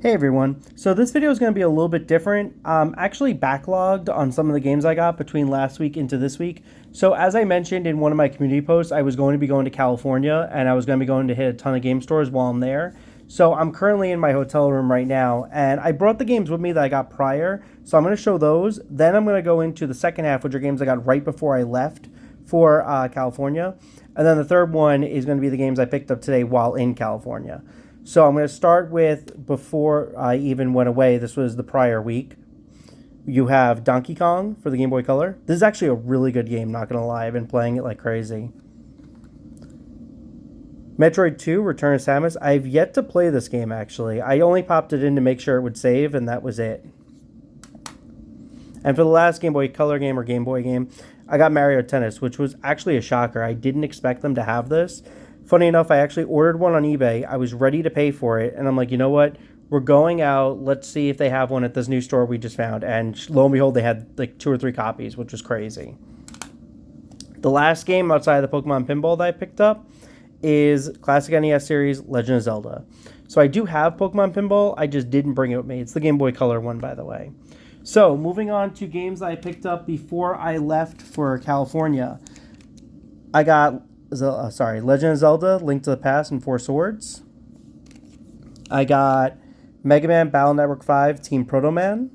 Hey everyone, so this video is going to be a little bit different. Actually backlogged on some of the games I got between last week into this week. So as I mentioned in one of my community posts, I was going to be going to California and I was going to be going to hit a ton of game stores while I'm there. So I'm currently in my hotel room right now and I brought the games with me that I got prior. So I'm going to show those. Then I'm going to go into the second half, which are games I got right before I left for California. And then the third one is going to be the games I picked up today while in California. So I'm going to start with before I even went away. This was the prior week. You have Donkey Kong for the Game Boy Color. This is actually a really good game, not going to lie. I've been playing it like crazy. Metroid 2, Return of Samus. I've yet to play this game, actually. I only popped it in to make sure it would save, and that was it. And for the last Game Boy Color game or Game Boy game, I got Mario Tennis, which was actually a shocker. I didn't expect them to have this. Funny enough, I actually ordered one on eBay. I was ready to pay for it, and I'm like, you know what? We're going out. Let's see if they have one at this new store we just found. And lo and behold, they had like 2 or 3 copies, which was crazy. The last game outside of the Pokemon Pinball that I picked up is Classic NES series Legend of Zelda. So I do have Pokemon Pinball. I just didn't bring it with me. It's the Game Boy Color one, by the way. So moving on to games that I picked up before I left for California. I got Legend of Zelda, Link to the Past, and Four Swords. I got Mega Man Battle Network 5, Team Proto Man.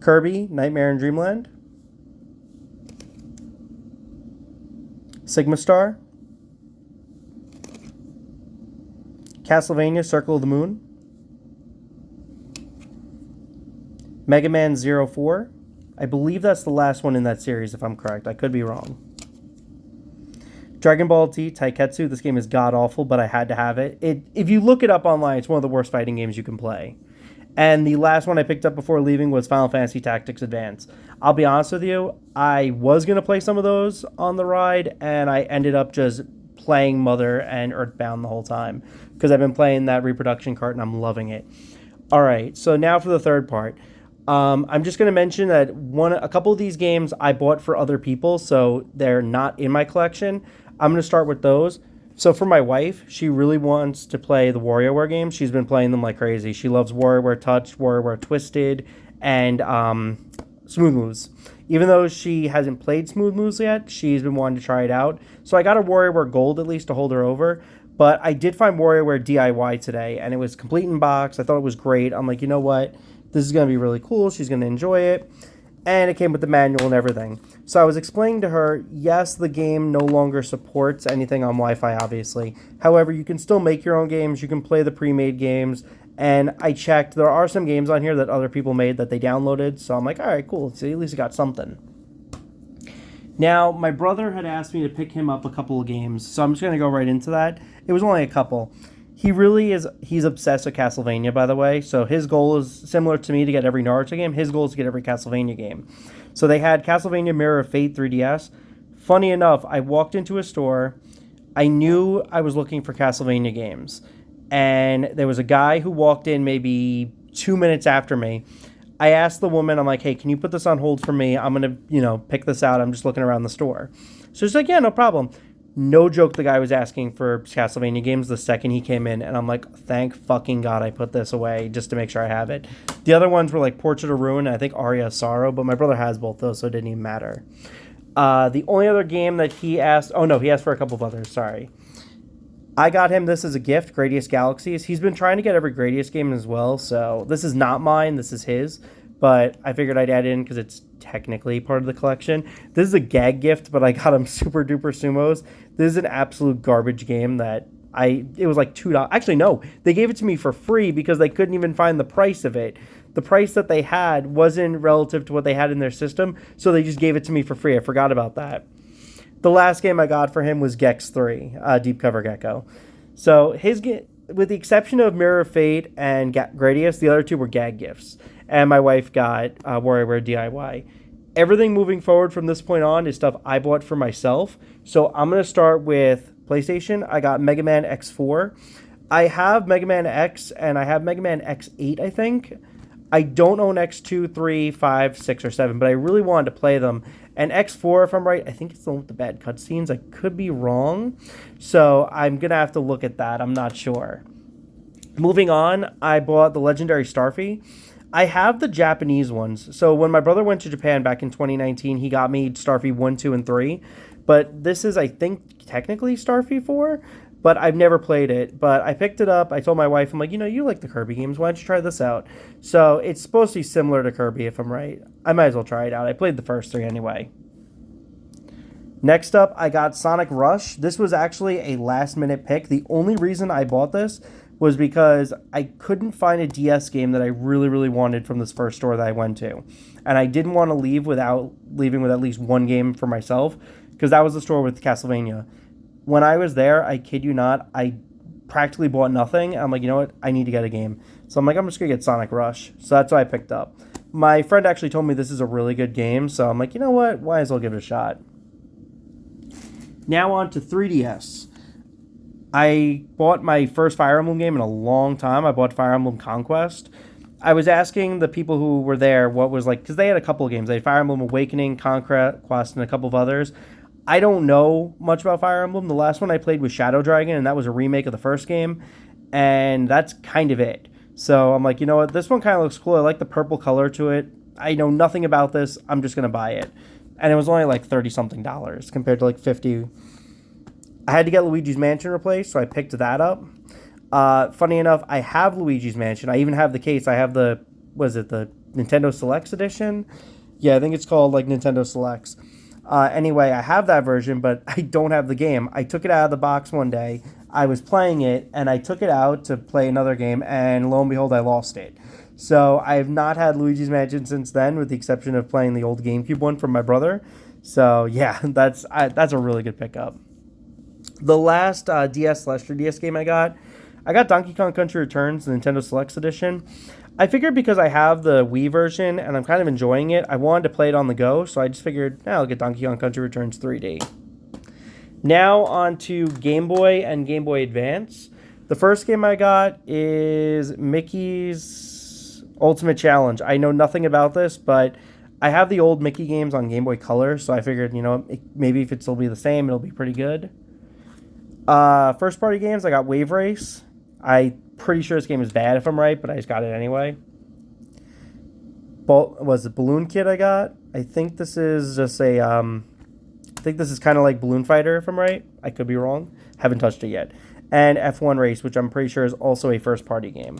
Kirby, Nightmare in Dreamland. Sigma Star. Castlevania, Circle of the Moon. Mega Man 04. I believe that's the last one in that series, if I'm correct. I could be wrong. Dragon Ball Z Taiketsu. This game is god-awful, but I had to have it. If you look it up online, it's one of the worst fighting games you can play. And the last one I picked up before leaving was Final Fantasy Tactics Advance. I'll be honest with you, I was going to play some of those on the ride, and I ended up just playing Mother and Earthbound the whole time, because I've been playing that reproduction cart, and I'm loving it. All right, so now for the third part. I'm just going to mention that a couple of these games I bought for other people, so they're not in my collection. I'm going to start with those. So for my wife, she really wants to play the WarioWare games. She's been playing them like crazy. She loves WarioWare Touch, WarioWare Twisted, and Smooth Moves. Even though she hasn't played Smooth Moves yet, she's been wanting to try it out. So I got a WarioWare Gold at least to hold her over. But I did find WarioWare DIY today, and it was complete in box. I thought it was great. I'm like, you know what? This is going to be really cool. She's going to enjoy it. And it came with the manual and everything. So I was explaining to her, yes, the game no longer supports anything on Wi-Fi, obviously. However, you can still make your own games. You can play the pre-made games. And I checked. There are some games on here that other people made that they downloaded. So I'm like, all right, cool. So at least I got something. Now, my brother had asked me to pick him up a couple of games. So I'm just going to go right into that. It was only a couple. He's obsessed with Castlevania, by the way. So his goal is similar to me to get every Naruto game. His goal is to get every Castlevania game. So they had Castlevania Mirror of Fate 3DS. Funny enough, I walked into a store. I knew I was looking for Castlevania games. And there was a guy who walked in maybe 2 minutes after me. I asked the woman, I'm like, hey, can you put this on hold for me? I'm going to, pick this out. I'm just looking around the store. So she's like, yeah, no problem. No joke, the guy was asking for Castlevania games the second he came in, and I'm like, thank fucking God I put this away just to make sure I have it. The other ones were like Portrait of Ruin and I think Aria of Sorrow, but my brother has both those, so it didn't even matter. The only other game that he asked... Oh, no, he asked for a couple of others, sorry. I got him this as a gift, Gradius Galaxies. He's been trying to get every Gradius game as well, so this is not mine, this is his. But I figured I'd add in because it's technically part of the collection. This is a gag gift, but I got him Super Duper Sumos. This is an absolute garbage game that it was like $2. Actually, no, they gave it to me for free because they couldn't even find the price of it. The price that they had wasn't relative to what they had in their system, so they just gave it to me for free. I forgot about that. The last game I got for him was Gex 3, Deep Cover Gecko. So with the exception of Mirror of Fate and Gradius, the other two were gag gifts. And my wife got WarioWare DIY. Everything moving forward from this point on is stuff I bought for myself. So I'm going to start with PlayStation. I got Mega Man X4. I have Mega Man X and I have Mega Man X8, I think. I don't own X2, 3, 5, 6, or 7, but I really wanted to play them. And X4, if I'm right, I think it's the one with the bad cutscenes. I could be wrong. So I'm going to have to look at that. I'm not sure. Moving on, I bought the legendary Starfy. I have the Japanese ones. So when my brother went to Japan back in 2019, he got me Starfy 1, 2, and 3. But this is, I think, technically Starfy 4, but I've never played it. But I picked it up. I told my wife, I'm like, you like the Kirby games. Why don't you try this out? So it's supposed to be similar to Kirby, if I'm right. I might as well try it out. I played the first 3 anyway. Next up, I got Sonic Rush. This was actually a last minute pick. The only reason I bought this was because I couldn't find a DS game that I really, really wanted from this first store that I went to. And I didn't want to leave without leaving with at least one game for myself, because that was the store with Castlevania. When I was there, I kid you not, I practically bought nothing. I'm like, you know what? I need to get a game. So I'm like, I'm just going to get Sonic Rush. So that's what I picked up. My friend actually told me this is a really good game. So I'm like, you know what? Might as well give it a shot. Now on to 3DS. I bought my first Fire Emblem game in a long time. I bought Fire Emblem Conquest. I was asking the people who were there what was like, because they had a couple of games. They had Fire Emblem Awakening, Conquest, and a couple of others. I don't know much about Fire Emblem. The last one I played was Shadow Dragon, and that was a remake of the first game. And that's kind of it. So I'm like, you know what? This one kind of looks cool. I like the purple color to it. I know nothing about this. I'm just going to buy it. And it was only like $30-something compared to like $50. I had to get Luigi's Mansion replaced, so I picked that up. Funny enough, I have Luigi's Mansion. I even have the case. I have the Nintendo Selects edition? Yeah, I think it's called like Nintendo Selects. Anyway, I have that version, but I don't have the game. I took it out of the box one day. I was playing it, and I took it out to play another game, and lo and behold, I lost it. So I have not had Luigi's Mansion since then, with the exception of playing the old GameCube one from my brother. So yeah, that's a really good pickup. The last DS/3DS game I got Donkey Kong Country Returns, the Nintendo Selects Edition. I figured because I have the Wii version and I'm kind of enjoying it, I wanted to play it on the go, so I just figured, I'll get Donkey Kong Country Returns 3D. Now on to Game Boy and Game Boy Advance. The first game I got is Mickey's Ultimate Challenge. I know nothing about this, but I have the old Mickey games on Game Boy Color, so I figured, maybe if it still be the same, it'll be pretty good. First party games, I got Wave Race. I'm pretty sure this game is bad if I'm right, but I just got it anyway. Was it Balloon Kid I got? I think this is just I think this is kind of like Balloon Fighter if I'm right. I could be wrong. Haven't touched it yet. And F1 Race, which I'm pretty sure is also a first party game.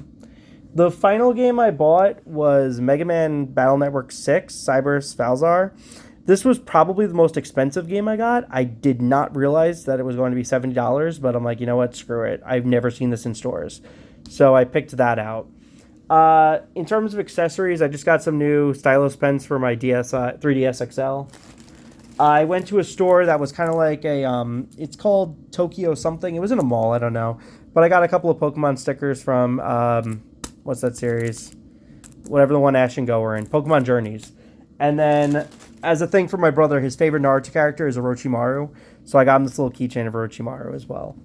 The final game I bought was Mega Man Battle Network 6, Cyberse Falzar. This was probably the most expensive game I got. I did not realize that it was going to be $70, but I'm like, you know what? Screw it. I've never seen this in stores. So I picked that out. In terms of accessories, I just got some new stylus pens for my 3DS XL. I went to a store that was kind of like it's called Tokyo something. It was in a mall, I don't know. But I got a couple of Pokemon stickers from, what's that series? Whatever the one Ash and Go were in. Pokemon Journeys. And then, as a thing for my brother, his favorite Naruto character is Orochimaru. So I got him this little keychain of Orochimaru as well.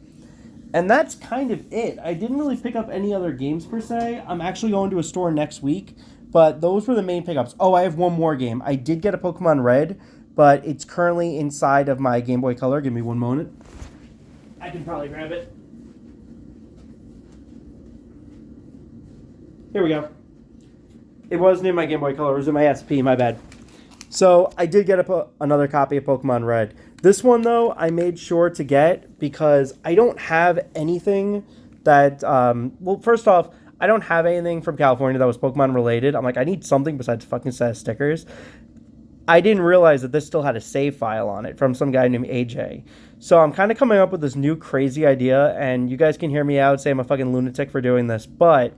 And that's kind of it. I didn't really pick up any other games per se. I'm actually going to a store next week. But those were the main pickups. Oh, I have one more game. I did get a Pokemon Red, but it's currently inside of my Game Boy Color. Give me one moment. I can probably grab it. Here we go. It wasn't in my Game Boy Color. It was in my SP. My bad. So I did get another copy of Pokemon Red. This one, though, I made sure to get because I don't have anything that... well, first off, I don't have anything from California that was Pokemon related. I'm like, I need something besides fucking set of stickers. I didn't realize that this still had a save file on it from some guy named AJ. So I'm kind of coming up with this new crazy idea, and you guys can hear me out, say I'm a fucking lunatic for doing this, but...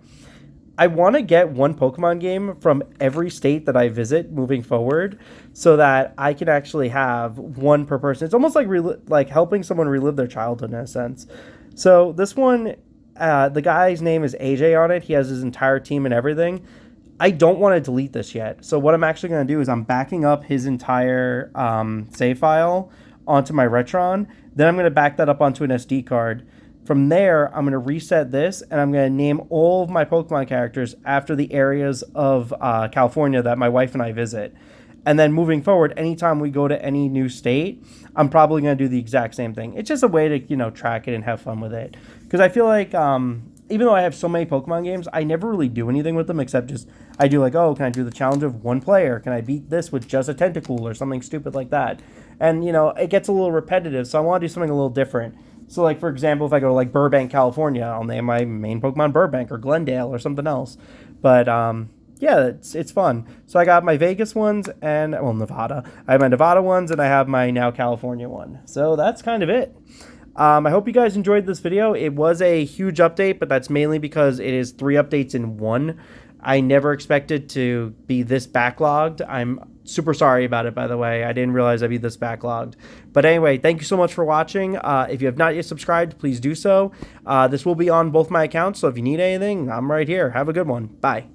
I want to get one Pokemon game from every state that I visit moving forward so that I can actually have one per person. It's almost like helping someone relive their childhood in a sense. So this one, the guy's name is AJ on it. He has his entire team and everything. I don't want to delete this yet. So what I'm actually going to do is I'm backing up his entire save file onto my Retron. Then I'm going to back that up onto an SD card. From there, I'm going to reset this, and I'm going to name all of my Pokemon characters after the areas of California that my wife and I visit. And then moving forward, anytime we go to any new state, I'm probably going to do the exact same thing. It's just a way to, track it and have fun with it. Because I feel like even though I have so many Pokemon games, I never really do anything with them except just I do like, oh, can I do the challenge of one player? Can I beat this with just a Tentacool or something stupid like that? And it gets a little repetitive, so I want to do something a little different. So like for example, if I go to like Burbank, California, I'll name my main Pokemon Burbank or Glendale or something else. But yeah, it's fun. So I got my Vegas ones and Nevada. I have my Nevada ones and I have my now California one. So that's kind of it. I hope you guys enjoyed this video. It was a huge update, but that's mainly because it is 3 updates in one. I never expected to be this backlogged. I'm super sorry about it, by the way. I didn't realize I'd be this backlogged. But anyway, thank you so much for watching. If you have not yet subscribed, please do so. This will be on both my accounts, so if you need anything, I'm right here. Have a good one. Bye.